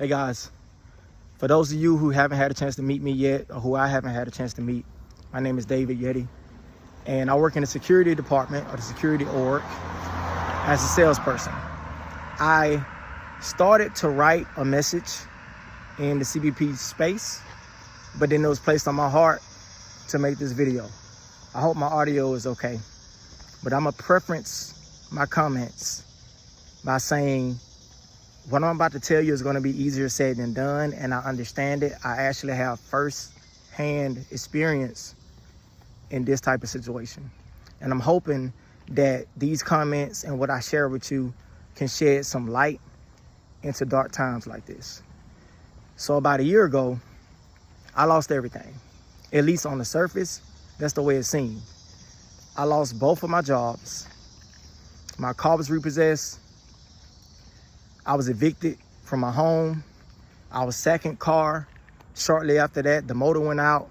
Hey guys, for those of you who haven't had a chance to meet me yet, or who I haven't had a chance to meet, my name is David Yeti, and I work in the security department or the security org as a salesperson. I started to write a message in the CBP space, but then it was placed on my heart to make this video. I hope my audio is okay, but I'm gonna preference my comments by saying what I'm about to tell you is going to be easier said than done, and I understand it. I actually have first-hand experience in this type of situation, and I'm hoping that these comments and what I share with you can shed some light into dark times like this. So about a year ago, I lost everything. At least on the surface, that's the way it seemed. I lost both of my jobs. My car was repossessed. I was evicted from my home. I was second car. Shortly after that, the motor went out.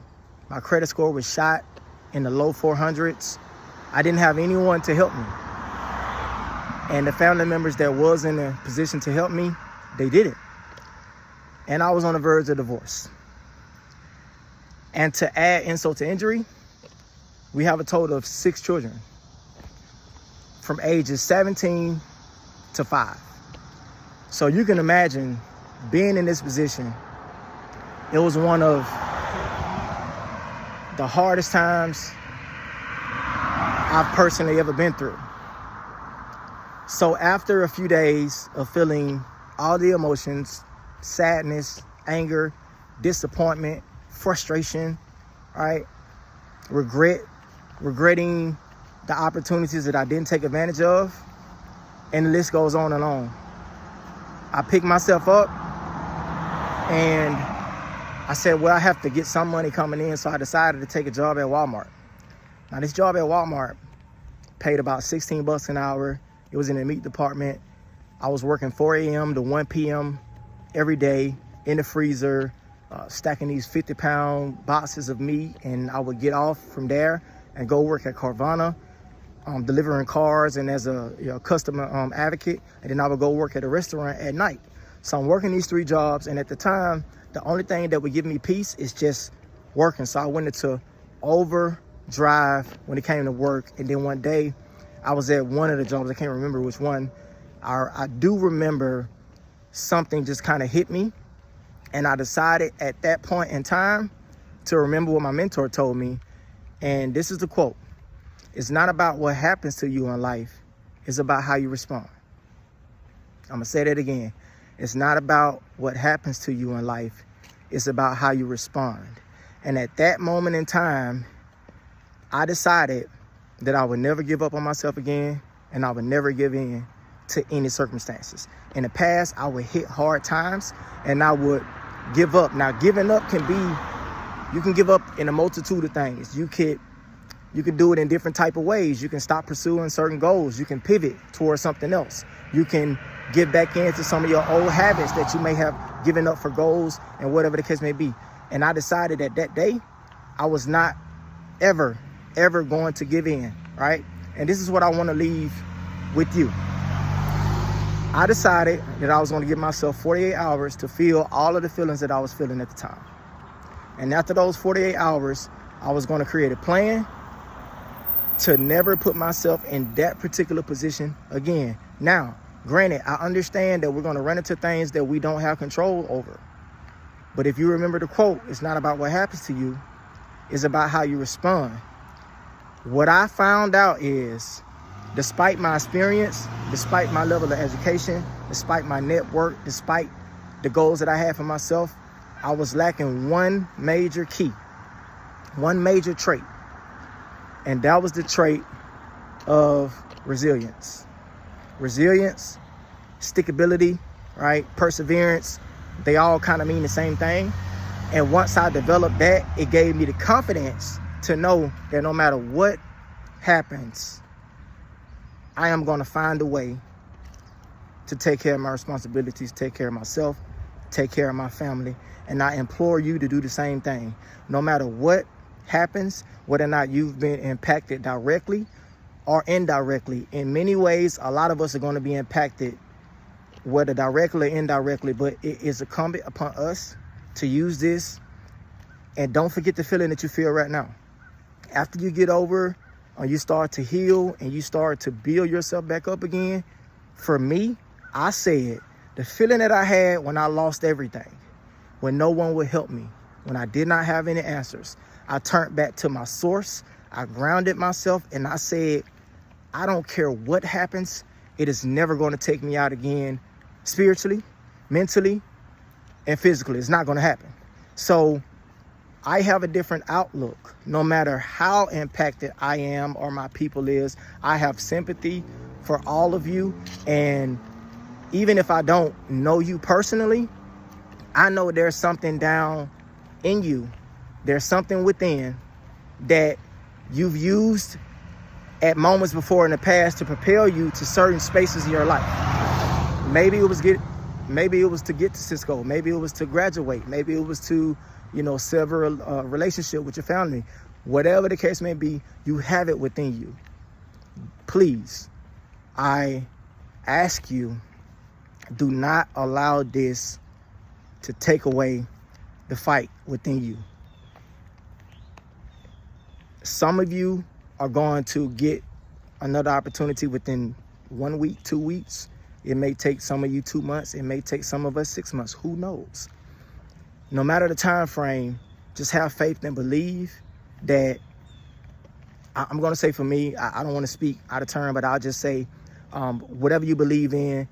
My credit score was shot in the low 400s. I didn't have anyone to help me. And the family members that was in a position to help me, they didn't. And I was on the verge of divorce. And to add insult to injury, we have a total of 6 children from ages 17 to 5. So you can imagine being in this position. It was one of the hardest times I've personally ever been through. So after a few days of feeling all the emotions, sadness, anger, disappointment, frustration, right? Regretting the opportunities that I didn't take advantage of, and the list goes on and on. I picked myself up and I said, well, I have to get some money coming in. So I decided to take a job at Walmart. Now this job at Walmart paid about $16 an hour. It was in the meat department. I was working 4 a.m. to 1 p.m. every day in the freezer, stacking these 50-pound boxes of meat. And I would get off from there and go work at Carvana, delivering cars and as a customer advocate, and then I would go work at a restaurant at night. So I'm working these 3 jobs, and at the time, the only thing that would give me peace is just working. So I went into overdrive when it came to work, and then one day, I was at one of the jobs, I can't remember which one. I do remember something just kind of hit me, and I decided at that point in time to remember what my mentor told me, and this is the quote. It's not about what happens to you in life. It's about how you respond. I'm going to say that again. It's not about what happens to you in life. It's about how you respond. And at that moment in time, I decided that I would never give up on myself again, and I would never give in to any circumstances. In the past, I would hit hard times and I would give up. Now, giving up you can give up in a multitude of things. You can do it in different type of ways. You can stop pursuing certain goals. You can pivot towards something else. You can get back into some of your old habits that you may have given up for goals and whatever the case may be. And I decided that day, I was not ever going to give in, right? And this is what I want to leave with you. I decided that I was going to give myself 48 hours to feel all of the feelings that I was feeling at the time. And after those 48 hours, I was going to create a plan to never put myself in that particular position again. Now, granted, I understand that we're going to run into things that we don't have control over. But if you remember the quote, it's not about what happens to you, it's about how you respond. What I found out is, despite my experience, despite my level of education, despite my network, despite the goals that I had for myself, I was lacking one major key, one major trait. And that was the trait of resilience. Resilience, stickability, right? Perseverance, they all kind of mean the same thing. And once I developed that, it gave me the confidence to know that no matter what happens, I am going to find a way to take care of my responsibilities, take care of myself, take care of my family. And I implore you to do the same thing. No matter what happens, whether or not you've been impacted directly or indirectly. In many ways, a lot of us are going to be impacted whether directly or indirectly, but it is incumbent upon us to use this. And don't forget the feeling that you feel right now. After you get over, or you start to heal and you start to build yourself back up again, for me, I said the feeling that I had when I lost everything, when no one would help me, when I did not have any answers, I turned back to my source. I grounded myself and I said, I don't care what happens. It is never going to take me out again, spiritually, mentally, and physically. It's not going to happen. So I have a different outlook. No matter how impacted I am or my people is, I have sympathy for all of you. And even if I don't know you personally, I know there's something down in you. There's something within that you've used at moments before in the past to propel you to certain spaces in your life. Maybe it was to get to Cisco. Maybe it was to graduate. Maybe it was to, sever a relationship with your family. Whatever the case may be, you have it within you. Please, I ask you, do not allow this to take away the fight within you. Some of you are going to get another opportunity within 1 week, 2 weeks. It may take some of you 2 months. It may take some of us 6 months. Who knows? No matter the time frame, just have faith and believe that. I'm going to say for me, I don't want to speak out of turn, but I'll just say whatever you believe in,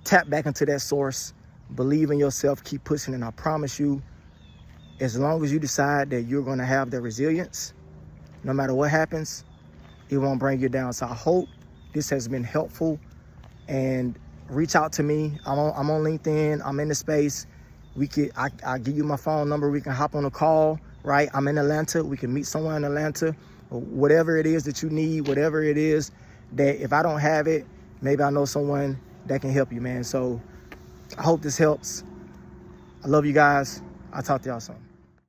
tap back into that source, believe in yourself, keep pushing. And I promise you, as long as you decide that you're going to have the resilience, no matter what happens, it won't bring you down. So I hope this has been helpful, and reach out to me. I'm on LinkedIn. I'm in the space. I'll give you my phone number. We can hop on a call, right? I'm in Atlanta. We can meet somewhere in Atlanta. Whatever it is that you need, whatever it is that if I don't have it, maybe I know someone that can help you, man. So I hope this helps. I love you guys. I'll talk to y'all soon.